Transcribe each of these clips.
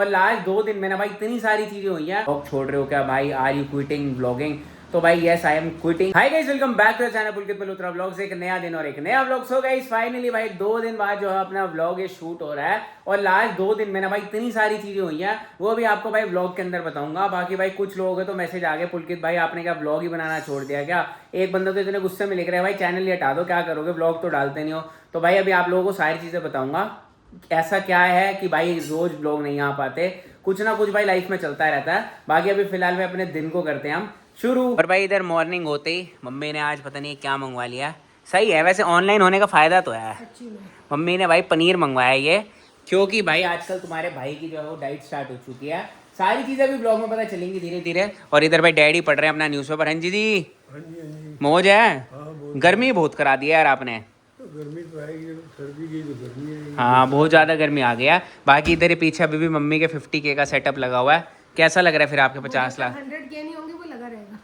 और लास्ट 2 दिन में ना भाई इतनी सारी चीजें हुई हैं। ब्लॉग छोड़ रहे हो क्या भाई? Are you quitting blogging? तो भाई yes I am quitting. Hi guys, welcome back to the channel Pulkit Malhotra vlogs. एक नया दिन और एक नया व्लॉग। सो गाइस फाइनली भाई 2 दिन बाद जो है अपना व्लॉग ये शूट हो रहा है। और लास्ट 2 दिन में ना भाई इतनी सारी चीजें हुई हैं, वो भी आपको भाई व्लॉग के अंदर बताऊंगा। बाकी भाई कुछ लोगों के तो मैसेज आ गए, पुलकित भाई आपने क्या व्लॉग ही बनाना छोड़ दिया क्या? एक बंदा तो इतने गुस्से में लिख रहा है भाई चैनल ही हटा दो, क्या करोगे, व्लॉग तो डालते नहीं हो। तो भाई अभी आप लोगों को सारी चीजें बताऊंगा। ऐसा क्या है कि भाई रोज ब्लॉग नहीं आ पाते, कुछ ना कुछ भाई लाइफ में चलता रहता है। बाकी अभी फिलहाल में अपने दिन को करते हैं हम शुरू। और भाई इधर मॉर्निंग होते ही मम्मी ने आज पता नहीं क्या मंगवा लिया। सही है वैसे, ऑनलाइन होने का फायदा तो है। मम्मी ने भाई पनीर मंगवाया ये, क्योंकि भाई आजकल तुम्हारे भाई की जो है वो डाइट स्टार्ट हो चुकी है। सारी चीजें भी ब्लॉग में पता चलेंगी धीरे धीरे। और इधर भाई डैडी पढ़ रहे हैं अपना न्यूज़पेपर। हाँ जी मौज है। गर्मी बहुत करा दिया यार आपने। गर्मी तो आएगी, सर्दी की तो गर्मी है। हाँ बहुत ज़्यादा गर्मी आ गया। बाकी इधर ही पीछे अभी भी मम्मी के 50K का सेटअप लगा हुआ है। कैसा लग रहा है फिर आपके 50 लाख? 100K नहीं होंगे, वो लगा रहेगा।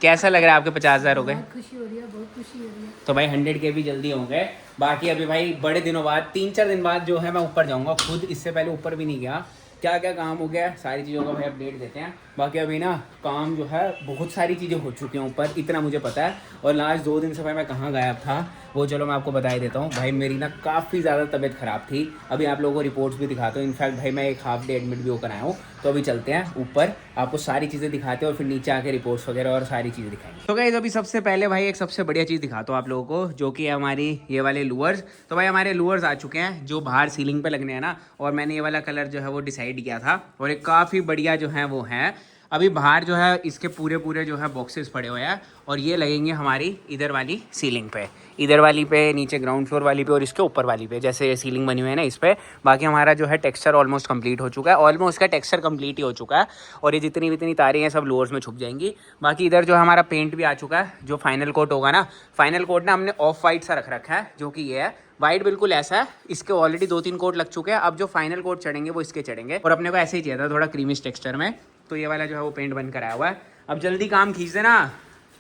कैसा लग रहा है आपके 50,000 हो गए? बहुत खुशी हो रही है, बहुत खुशी हो रही है। तो भाई 100K भी जल्दी होंगे। बाकी अभी भाई बड़े दिनों बाद 3-4 दिन बाद जो है मैं ऊपर जाऊंगा खुद। इससे पहले ऊपर भी नहीं गया। क्या क्या काम हो गया सारी चीज़ों का भाई अपडेट देते हैं। बाकी अभी ना काम जो है बहुत सारी चीज़ें हो चुकी हैं ऊपर, इतना मुझे पता है। और लास्ट 2 दिन से भाई मैं कहाँ गायब था वो चलो मैं आपको बता ही देता हूँ। भाई मेरी ना काफ़ी ज़्यादा तबीयत ख़राब थी। अभी आप लोगों को रिपोर्ट्स भी दिखाता हूँ। इनफैक्ट भाई मैं एक हाफ डे एडमिट भी होकर आया हूँ। तो अभी चलते हैं ऊपर, आपको सारी चीज़ें दिखाते हैं और फिर नीचे आके रिपोर्ट्स वगैरह और सारी चीज़ें दिखाएंगे। तो गाइस अभी सबसे पहले भाई एक सबसे बढ़िया चीज़ दिखाता हूँ आप लोगों को, जो कि है हमारी ये वाले लूअर्स। तो भाई हमारे लूअर्स आ चुके हैं जो बाहर सीलिंग पे लगने हैं ना। और मैंने ये वाला कलर जो है वो डिसाइड किया था और एक काफ़ी बढ़िया जो है वो है। अभी बाहर जो है इसके पूरे जो है बॉक्सेस पड़े हुए हैं और ये लगेंगे हमारी इधर वाली सीलिंग पे, इधर वाली पे, नीचे ग्राउंड फ्लोर वाली पे और इसके ऊपर वाली पे, जैसे ये सीलिंग बनी हुई है ना इस पे। बाकी हमारा जो है टेक्सचर ऑलमोस्ट कंप्लीट हो चुका है, ऑलमोस्ट का टेक्सचर कंप्लीट ही हो चुका है। और ये जितनी तारें हैं सब लोअर्स में छुप जाएंगी। बाकी इधर जो हमारा पेंट भी आ चुका है, जो फाइनल कोट होगा ना, फाइनल कोट ना हमने ऑफ वाइट सा रख रखा है, जो कि ये है। वाइट बिल्कुल ऐसा है, इसके ऑलरेडी 2-3 कोट लग चुके हैं। अब जो फाइनल कोट चढ़ेंगे वो इसके चढ़ेंगे। और अपने को ऐसे ही चाहिए था थोड़ा क्रीमिश टेक्सचर में, तो ये वाला जो है वो पेंट बन कर आया हुआ है। अब जल्दी काम खींच देना।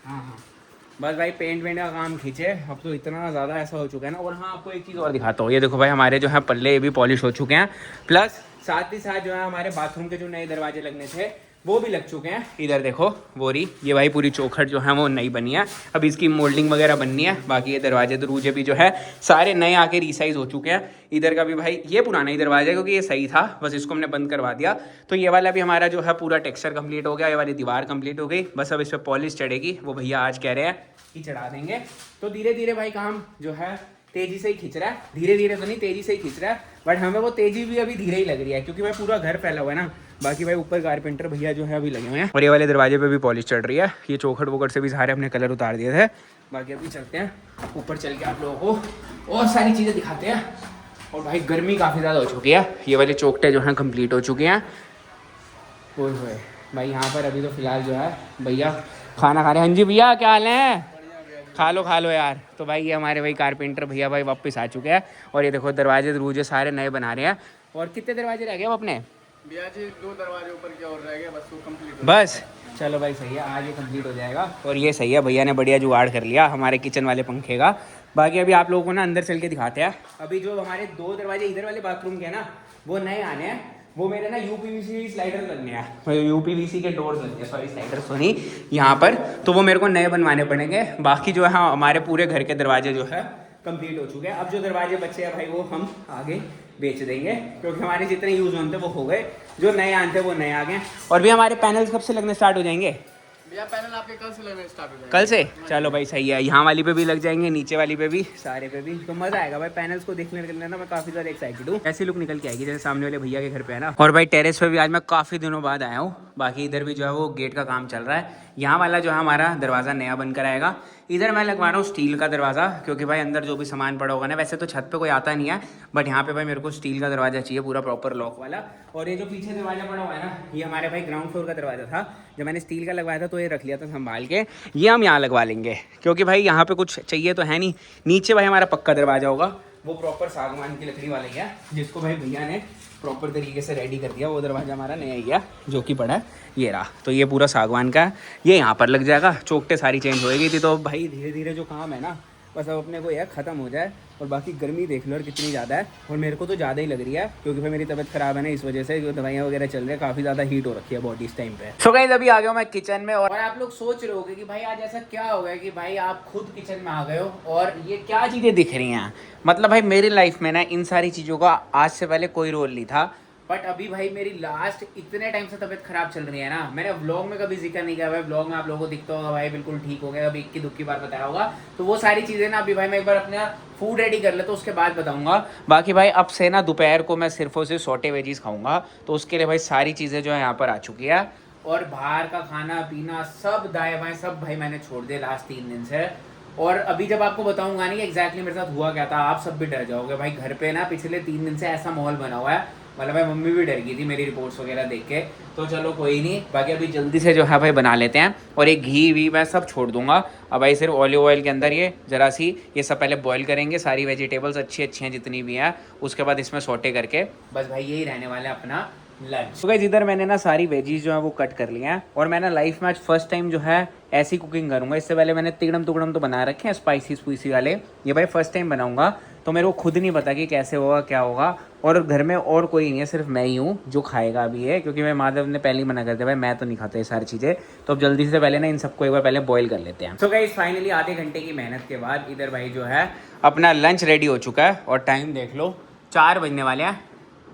हाँ बस भाई पेंट का काम खींचे। अब तो इतना ज़्यादा ऐसा हो चुका है ना। और हाँ आपको एक चीज़ और दिखाता हूँ, ये देखो भाई हमारे जो है पल्ले ये भी पॉलिश हो चुके हैं। प्लस साथ ही साथ जो है हमारे बाथरूम के जो नए दरवाजे लगने थे वो भी लग चुके हैं। इधर देखो बोरी, ये भाई पूरी चौखट जो है वो नई बनी है। अब इसकी मोल्डिंग वगैरह बननी है। बाकी ये दरवाजे दरूजे भी जो है सारे नए आके रीसाइज हो चुके हैं। इधर का भी भाई ये पुराना ही दरवाजा है क्योंकि ये सही था, बस इसको हमने बंद करवा दिया। तो ये वाला भी हमारा जो है पूरा टेक्सचर कंप्लीट हो गया, ये वाली दीवार कंप्लीट हो गई। बस अब इस पर पॉलिश चढ़ेगी, वो भैया आज कह रहे हैं कि चढ़ा देंगे। तो धीरे धीरे भाई काम जो है तेजी से ही खींच रहा है, धीरे धीरे तो नहीं तेजी से ही खींच रहा है। बट हमें वो तेजी भी अभी धीरे ही लग रही है क्योंकि भाई पूरा घर फैला हुआ है ना। बाकी भाई ऊपर कारपेंटर भैया जो है अभी लगे हुए हैं और ये वाले दरवाजे पे भी पॉलिश चढ़ रही है। ये चौखट वोखट से भी सारे अपने कलर उतार दिए थे। बाकी अभी चलते हैं ऊपर, चल के आप लोगों को और सारी चीज़ें दिखाते हैं। और भाई गर्मी काफ़ी ज़्यादा हो चुकी है, ये वाले चौखटे जो हैं कंप्लीट हो चुके हैं। ओए होए भाई यहाँ पर अभी तो फिलहाल जो है भैया खाना खा रहे हैं। हाँ जी भैया क्या हाल है? खा लो यार। तो भाई ये हमारे भाई कारपेंटर भैया भाई वापस आ चुके हैं। और ये देखो दरवाजे दरवाजे सारे नए बना रहे हैं। और कितने दरवाजे रह गए अपने? भैया जी 2 दरवाजे ऊपर की ओर रह गए, बस वो कंप्लीट। बस चलो भाई सही है, आज ये कंप्लीट हो जाएगा। और ये सही है, भैया ने बढ़िया जुगाड़ कर लिया हमारे किचन वाले पंखे का। बाकी अभी आप लोगों को ना अंदर चल के दिखाते हैं। अभी जो हमारे 2 दरवाजे इधर वाले बाथरूम के हैं ना वो नए आने हैं। वो मेरे ना यूपीवीसी स्लाइडर लगने हैं, यूपीवीसी के डोर्स लगने हैं, सॉरी स्लाइडर्स तो नहीं यहाँ पर। तो वो मेरे को नए बनवाने पड़ेंगे। बाकी जो है हाँ हमारे पूरे घर के दरवाजे जो है कंप्लीट हो चुके हैं। अब जो दरवाजे बचे हैं भाई वो हम आगे बेच देंगे क्योंकि हमारे जितने यूज़ होते वो हो गए, जो नए आते वो नए आ गए। और भी हमारे पैनल्स कब से लगने स्टार्ट हो जाएंगे? भैया पैनल आपके कल से लगने स्टार्ट हो जाएंगे। कल से? चलो भाई सही है, यहाँ वाली पे भी लग जाएंगे, नीचे वाली पे भी, सारे पे भी। तो मजा आएगा भाई पैनल्स को देखने के लिए ना। मैं काफी ज्यादा एक्साइटेड हूँ। ऐसी लुक निकल के आएगी जैसे सामने वाले भैया के घर पे है ना। और भाई टेरेस पे भी आज मैं काफी दिनों बाद आया हूँ। बाकी इधर भी जो है वो गेट का काम चल रहा है। यहाँ वाला जो है हमारा दरवाजा नया बनकर आएगा। इधर मैं लगवा रहा हूँ स्टील का दरवाजा क्योंकि भाई अंदर जो भी सामान पड़ा होगा ना, वैसे तो छत पे कोई आता नहीं है बट यहाँ पे भाई मेरे को स्टील का दरवाजा चाहिए पूरा प्रॉपर लॉक वाला। और ये जो पीछे दरवाजा पड़ा हुआ है ना, ये हमारे भाई ग्राउंड फ्लोर का दरवाजा था। जब मैंने स्टील का लगवाया था तो ये रख लिया था संभाल के। ये हम यहाँ लगवा लेंगे क्योंकि भाई यहाँ पे कुछ चाहिए तो है नहीं। नीचे भाई हमारा पक्का दरवाजा होगा, वो प्रॉपर सागवान की लकड़ी वाला ही है जिसको भाई भैया ने प्रॉपर तरीके से रेडी कर दिया। वो दरवाजा हमारा नया ही है जो कि पड़ा है, ये रहा। तो ये पूरा सागवान का है, ये यहाँ पर लग जाएगा। चौखटे सारी चेंज हो गई थी। तो भाई धीरे धीरे जो काम है ना बस अब अपने को यह ख़त्म हो जाए। और बाकी गर्मी देख लो और कितनी ज़्यादा है, और मेरे को तो ज़्यादा ही लग रही है क्योंकि भाई मेरी तबीयत ख़राब है ना, इस वजह से जो दवाइयाँ वगैरह चल रही है काफ़ी ज़्यादा हीट हो रखी है बॉडी इस टाइम पे। सो गाइस अभी आ गया मैं किचन में, और आप लोग सोच रहे होगे कि भाई आज ऐसा क्या हो गया कि भाई आप खुद किचन में आ गए हो और ये क्या चीज़ें दिख रही हैं। मतलब भाई मेरी लाइफ में ना इन सारी चीज़ों का आज से पहले कोई रोल नहीं था, बट अभी भाई मेरी लास्ट इतने टाइम से तबीयत खराब चल रही है ना, मैंने व्लॉग में कभी जिक्र नहीं किया भाई, व्लॉग में आप लोगों को दिखता होगा भाई बिल्कुल ठीक हो गया, अभी इक्की दुक्की बार बताया होगा। तो वो सारी चीज़ें ना अभी भाई मैं एक बार अपना फूड रेडी कर ले तो उसके बाद बताऊंगा। बाकी भाई अब से ना दोपहर को मैं सिर्फ और सिर्फ सॉटे वेजीज खाऊंगा, तो उसके लिए भाई सारी चीज़ें जो है यहाँ पर आ चुकी है, और बाहर का खाना पीना सब दाएँ बाएँ सब भाई मैंने छोड़ दिया लास्ट 3 दिन से। और अभी जब आपको बताऊंगा नहीं एग्जैक्टली मेरे साथ हुआ क्या था, आप सब भी डर जाओगे भाई। घर पे ना पिछले 3 दिन से ऐसा माहौल बना हुआ है, मतलब भाई मम्मी भी डर गई थी मेरी रिपोर्ट्स वगैरह देख के। तो चलो कोई नहीं, बाकी अभी जल्दी से जो है भाई बना लेते हैं, और एक घी वी मैं सब छोड़ दूंगा। अब भाई सिर्फ ऑलिव ऑयल के अंदर ये ज़रा सी ये सब पहले बॉईल करेंगे, सारी वेजिटेबल्स अच्छी हैं जितनी भी हैं, उसके बाद इसमें सौटे करके बस भाई यही रहने वाला है अपना लंच। तो गाइस इधर मैंने ना सारी वेजीज जो है वो कट कर लिया है, और मैं ना लाइफ में आज फर्स्ट टाइम जो है ऐसी कुकिंग करूँगा। इससे पहले मैंने तिगड़म तुगड़म तो बना रखे हैं स्पाइसी स्पूसी वाले, ये भाई फर्स्ट टाइम बनाऊँगा, तो मेरे को खुद नहीं पता कि कैसे होगा क्या होगा। और घर में और कोई नहीं है, सिर्फ मैं ही हूँ जो खाएगा अभी है, क्योंकि मैं माधव ने पहले ही मना कर दिया भाई मैं तो नहीं खाता ये सारी चीज़ें। तो अब जल्दी से पहले ना इन सबको एक बार पहले बॉईल कर लेते हैं। सो गाइस फाइनली आधे घंटे की मेहनत के बाद इधर भाई जो है अपना लंच रेडी हो चुका है, और टाइम देख लो 4 बजने वाले हैं।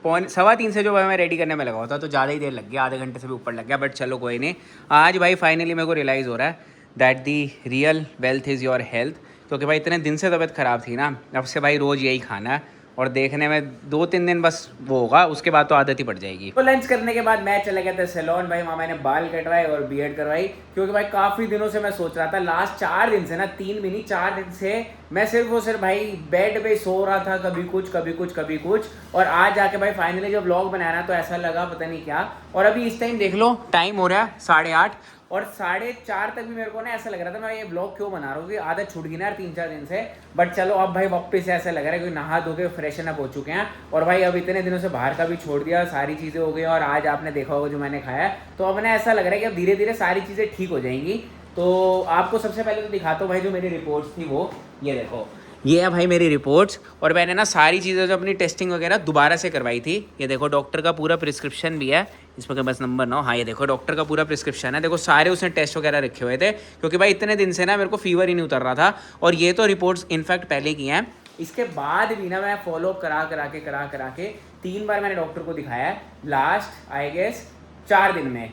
2:15 से जो भाई मैं रेडी करने में लगा होता तो ज़्यादा ही देर लग गया, आधे घंटे से भी ऊपर लग गया, बट चलो कोई नहीं। आज भाई फाइनली मेरे को रियलाइज़ हो रहा है that the real wealth is your health, क्योंकि भाई इतने दिन से तबीयत ख़राब थी ना, अब से भाई रोज़ यही खाना है, और देखने में 2-3 दिन बस वो होगा, उसके बाद तो आदत ही पड़ जाएगी। तो लंच करने के बाद मैं चला गया था सैलून भाई, वहाँ मैंने बाल कटवाए और बियर्ड करवाई, क्योंकि भाई काफ़ी दिनों से मैं सोच रहा था, लास्ट 4 दिन से ना, 3 भी नहीं 4 दिन से मैं सिर्फ और सिर्फ भाई बेड पे सो रहा था, कभी कुछ कभी कुछ कभी कुछ। और आज जाके भाई फाइनली जब व्लॉग बनाया ना तो ऐसा लगा पता नहीं क्या। और अभी इस टाइम देख लो टाइम हो रहा है 8:30, और 4:30 तक भी मेरे को ना ऐसा लग रहा था मैं ये ब्लॉग क्यों बना रहा हूँ, क्योंकि आदत छूट गई ना यार 3-4 दिन से। बट चलो अब भाई वापस से ऐसा लग रहा है क्योंकि नहा धो के फ्रेशन अप हो चुके हैं, और भाई अब इतने दिनों से बाहर का भी छोड़ दिया, सारी चीज़ें हो गई, और आज आपने देखा होगा जो मैंने खाया है, तो अब ना ऐसा लग रहा है कि अब धीरे धीरे सारी चीज़ें ठीक हो जाएंगी। तो आपको सबसे पहले तो दिखाता हूँ भाई जो मेरी रिपोर्ट्स थी वो, ये देखो ये है भाई मेरी रिपोर्ट्स। और मैंने ना सारी चीज़ें जो अपनी टेस्टिंग वगैरह दोबारा से करवाई थी, ये देखो डॉक्टर का पूरा प्रिस्क्रिप्शन भी है इसमें के बस नंबर 9, हाँ ये देखो डॉक्टर का पूरा प्रिस्क्रिप्शन है, देखो सारे उसने टेस्ट वगैरह रखे हुए थे, क्योंकि भाई इतने दिन से ना मेरे को फीवर ही नहीं उतर रहा था। और ये तो रिपोर्ट्स इनफैक्ट पहले की हैं, इसके बाद भी ना मैं फॉलोअप करा के 3 बार मैंने डॉक्टर को दिखाया है, लास्ट आई गेस 4 दिन में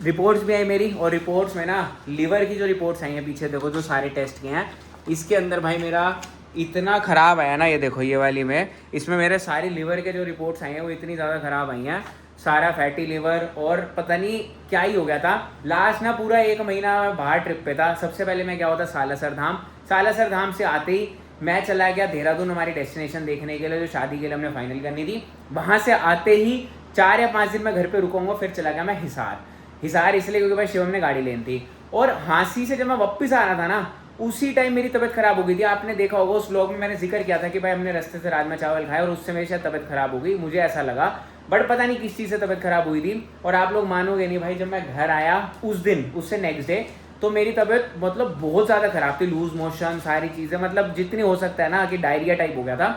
रिपोर्ट्स भी आई मेरी। और रिपोर्ट्स में ना लीवर की जो रिपोर्ट्स आई हैं पीछे देखो जो सारे टेस्ट किए हैं, इसके अंदर भाई मेरा इतना ख़राब आया ना, ये देखो ये वाली में, इसमें मेरे सारी लीवर के जो रिपोर्ट्स आई हैं वो इतनी ज़्यादा ख़राब आई हैं, सारा फैटी लीवर, और पता नहीं क्या ही हो गया था। लास्ट ना पूरा 1 महीना बाहर ट्रिप पे था। सबसे पहले मैं क्या होता सालासर धाम से आते ही मैं चला गया देहरादून, हमारी डेस्टिनेशन देखने के लिए जो शादी के लिए हमने फाइनल करनी थी। वहाँ से आते ही 4 या 5 दिन मैं घर पे रुकूंगा, फिर चला गया मैं हिसार इसलिए क्योंकि भाई शिवम ने गाड़ी लेनी थी। और हाँसी से जब मैं वापस आ रहा था ना उसी टाइम मेरी तबीयत खराब हो गई थी। आपने देखा होगा उस व्लॉग में मैंने जिक्र किया था कि भाई हमने रास्ते से राजमा चावल खाए और उससे मेरी शायद तबीयत खराब हो गई, मुझे ऐसा लगा, बट पता नहीं किस चीज़ से तबीयत खराब हुई थी। और आप लोग मानोगे नहीं भाई, जब मैं घर आया उस दिन उससे नेक्स्ट डे तो मेरी तबीयत मतलब बहुत ज़्यादा खराब थी, लूज मोशन सारी चीज़ें, मतलब जितनी हो सकता है ना कि डायरिया टाइप हो गया था।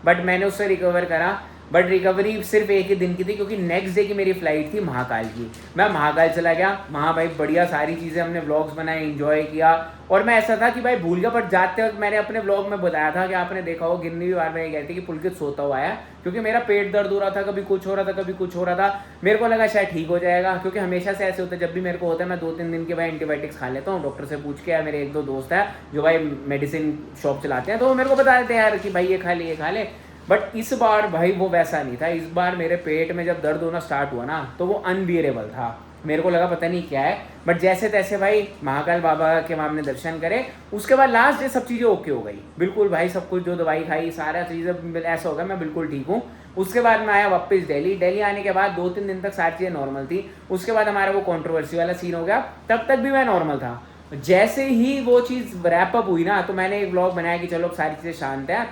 बट मैंने उससे रिकवर करा, बट रिकवरी सिर्फ एक ही दिन की थी क्योंकि नेक्स्ट डे की मेरी फ्लाइट थी महाकाल की। मैं महाकाल चला गया, वहाँ भाई बढ़िया सारी चीज़ें हमने व्लॉग्स बनाए, एंजॉय किया। और मैं ऐसा था कि भाई भूल गया, बट जाते वक्त मैंने अपने व्लॉग में बताया था कि आपने देखा हो गिरनी भी बार में गए थे कि पुलकित सोता हुआ आया, क्योंकि मेरा पेट दर्द हो रहा था, कभी कुछ हो रहा था कभी कुछ हो रहा था। मेरे को लगा शायद ठीक हो जाएगा, क्योंकि हमेशा से ऐसे होता है, जब भी मेरे को होता है मैं 2-3 दिन के भाई एंटीबायोटिक्स खा लेता हूँ। डॉक्टर से पूछ के, मेरे 1-2 दोस्त है जो भाई मेडिसिन शॉप चलाते हैं, तो मेरे को बता देते हैं यार कि भाई ये खा ले। बट इस बार भाई वो वैसा नहीं था। इस बार मेरे पेट में जब दर्द होना स्टार्ट हुआ ना तो वो अनबियरेबल था, मेरे को लगा पता नहीं क्या है। बट जैसे तैसे भाई महाकाल बाबा के वहाँ हमने दर्शन करे, उसके बाद लास्ट डे सब चीज़ें ओके हो गई बिल्कुल भाई, सब कुछ जो दवाई खाई सारा चीज़ें ऐसा हो गया मैं बिल्कुल ठीक हूँ। उसके बाद मैं आया वापस दिल्ली आने के बाद 2-3 दिन तक सारी चीज़ें नॉर्मल थी। उसके बाद हमारा वो कंट्रोवर्सी वाला सीन हो गया, तब तक भी मैं नॉर्मल था। जैसे ही वो चीज़ रैपअप हुई ना तो मैंने एक ब्लॉग बनाया कि चलो सारी चीज़ें शांत है।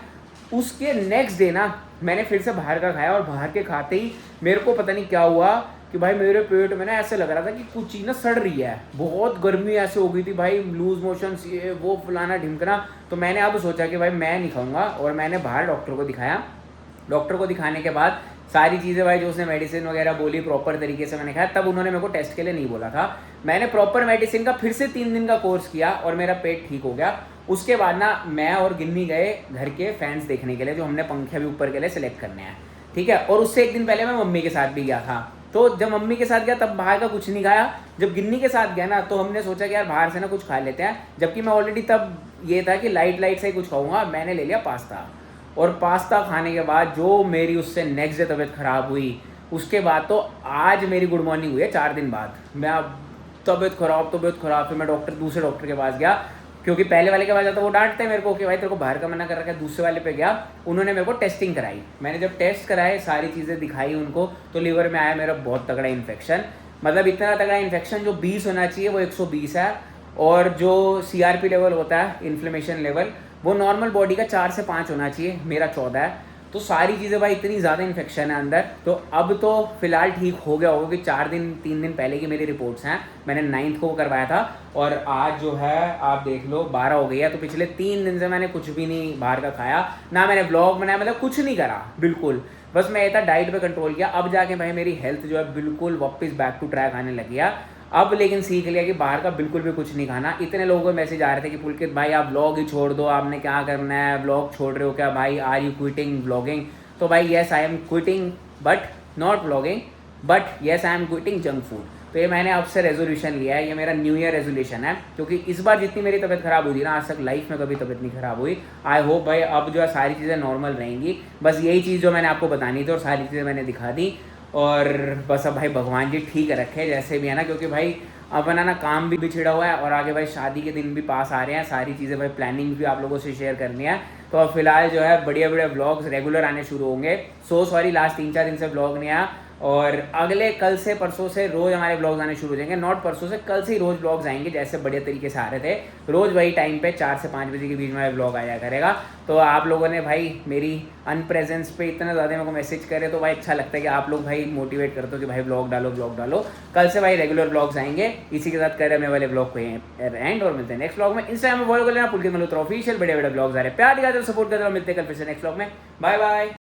उसके नेक्स्ट डे ना मैंने फिर से बाहर का खाया, और बाहर के खाते ही मेरे को पता नहीं क्या हुआ, कि भाई मेरे पेट में ना ऐसे लग रहा था कि कुछ चीज़ ना सड़ रही है, बहुत गर्मी ऐसे हो गई थी भाई, लूज मोशन, ये वो फलाना ढिमकना। तो मैंने अब सोचा कि भाई मैं नहीं खाऊंगा, और मैंने बाहर डॉक्टर को दिखाया। डॉक्टर को दिखाने के बाद सारी चीज़ें भाई जो उसने मेडिसिन वगैरह बोली प्रॉपर तरीके से मैंने खाया। तब उन्होंने मेरे को टेस्ट के लिए नहीं बोला था, मैंने प्रॉपर मेडिसिन का फिर से 3 दिन का कोर्स किया और मेरा पेट ठीक हो गया। उसके बाद ना मैं और गिन्नी गए घर के फैंस देखने के लिए, जो हमने पंखे भी ऊपर के लिए सिलेक्ट करने हैं, ठीक है। और उससे एक दिन पहले मैं मम्मी के साथ भी गया था। तो जब मम्मी के साथ गया तब बाहर का कुछ नहीं खाया। जब गिन्नी के साथ गया ना तो हमने सोचा कि यार बाहर से ना कुछ खा लेते हैं, जबकि मैं ऑलरेडी तब ये था कि लाइट से ही कुछ खाऊंगा। मैंने ले लिया पास्ता, और पास्ता खाने के बाद जो मेरी उससे नेक्स्ट डे तबीयत ख़राब हुई, उसके बाद तो आज मेरी गुड मॉर्निंग हुई है 4 दिन बाद। मैं अब तबीयत ख़राब, फिर मैं दूसरे डॉक्टर के पास गया, क्योंकि पहले वाले के पास जाता वो डांटते हैं मेरे को कि भाई तेरे को बाहर का मना कर रखा है। दूसरे वाले पे गया, उन्होंने मेरे को टेस्टिंग कराई। मैंने जब टेस्ट कराए, सारी चीज़ें दिखाई उनको, तो लीवर में आया मेरा बहुत तगड़ा इन्फेक्शन। मतलब इतना तगड़ा इन्फेक्शन, जो 20 होना चाहिए वो 120 है, और जो CRP लेवल होता है, इन्फ्लेमेशन लेवल, वो नॉर्मल बॉडी का 4 से 5 होना चाहिए, मेरा 14 है। तो सारी चीज़ें भाई इतनी ज़्यादा इन्फेक्शन है अंदर। तो अब तो फिलहाल ठीक हो गया होगा, कि 3 दिन पहले की मेरी रिपोर्ट्स हैं। मैंने 9th को करवाया था, और आज जो है आप देख लो 12 हो गई है। तो पिछले 3 दिन से मैंने कुछ भी नहीं बाहर का खाया, ना मैंने ब्लॉग बनाया, मतलब कुछ नहीं करा बिल्कुल। बस मैं ये था डाइट पे कंट्रोल किया। अब जाके भाई मेरी हेल्थ जो है बिल्कुल वापस बैक टू ट्रैक आने लगी है। अब लेकिन सीख लिया कि बाहर का बिल्कुल भी कुछ नहीं खाना। इतने लोगों को मैसेज आ रहे थे कि पुलकित भाई आप व्लॉग ही छोड़ दो, आपने क्या करना है, व्लॉग छोड़ रहे हो क्या भाई, आर यू क्विटिंग व्लॉगिंग। तो भाई yes I am quitting, but not vlogging, but yes I am quitting junk food. तो ये मैंने अब से रेजोल्यूशन लिया है, ये मेरा न्यू ईयर रेजोल्यूशन है, क्योंकि इस बार जितनी मेरी तबीयत खराब हुई थी ना, आज तक लाइफ में कभी तबीयत नहीं खराब हुई। आई होप भाई अब जो है सारी चीज़ें नॉर्मल रहेंगी। बस यही चीज़ जो मैंने आपको बतानी थी, और सारी चीज़ें मैंने दिखा दी। और बस अब भाई भगवान जी ठीक रखे जैसे भी है ना, क्योंकि भाई अपना ना काम भी छिड़ा हुआ है, और आगे भाई शादी के दिन भी पास आ रहे हैं, सारी चीज़ें भाई प्लानिंग भी आप लोगों से शेयर करनी है। तो अब फिलहाल जो है बढ़िया व्लॉग्स रेगुलर आने शुरू होंगे। सॉरी लास्ट 3-4 दिन से व्लॉग नहीं आया, और अगले कल से परसों से रोज़ हमारे ब्लॉग्स आने शुरू हो जाएंगे। नॉट परसों से, कल से ही रोज़ ब्लॉग्स आएंगे, जैसे बढ़िया तरीके से आ रहे थे। रोज़ वही टाइम पे 4 से 5 बजे के बीच में ब्लॉग आया करेगा। तो आप लोगों ने भाई मेरी अनप्रेजेंस पे इतना ज़्यादा मेरे को मैसेज करे, तो भाई अच्छा लगता है कि आप लोग भाई मोटिवेट करते हो कि भाई ब्लॉग डालो। कल से भाई रेगुलर ब्लॉग्स आएंगे। इसी के साथ करने वाले ब्लॉग को एंड, और मिलते हैं नेक्स्ट ब्लॉग में। इंस्टाग्राम में फॉलो कर लेना पुलकित मल्होत्रा ऑफिशियल, बड़े ब्लॉग्स आ रहे हैं, प्यार दिखाते हो, सपोर्ट करते हो। मिलते हैं कल फिर से नेक्स्ट ब्लॉग में। Bye bye.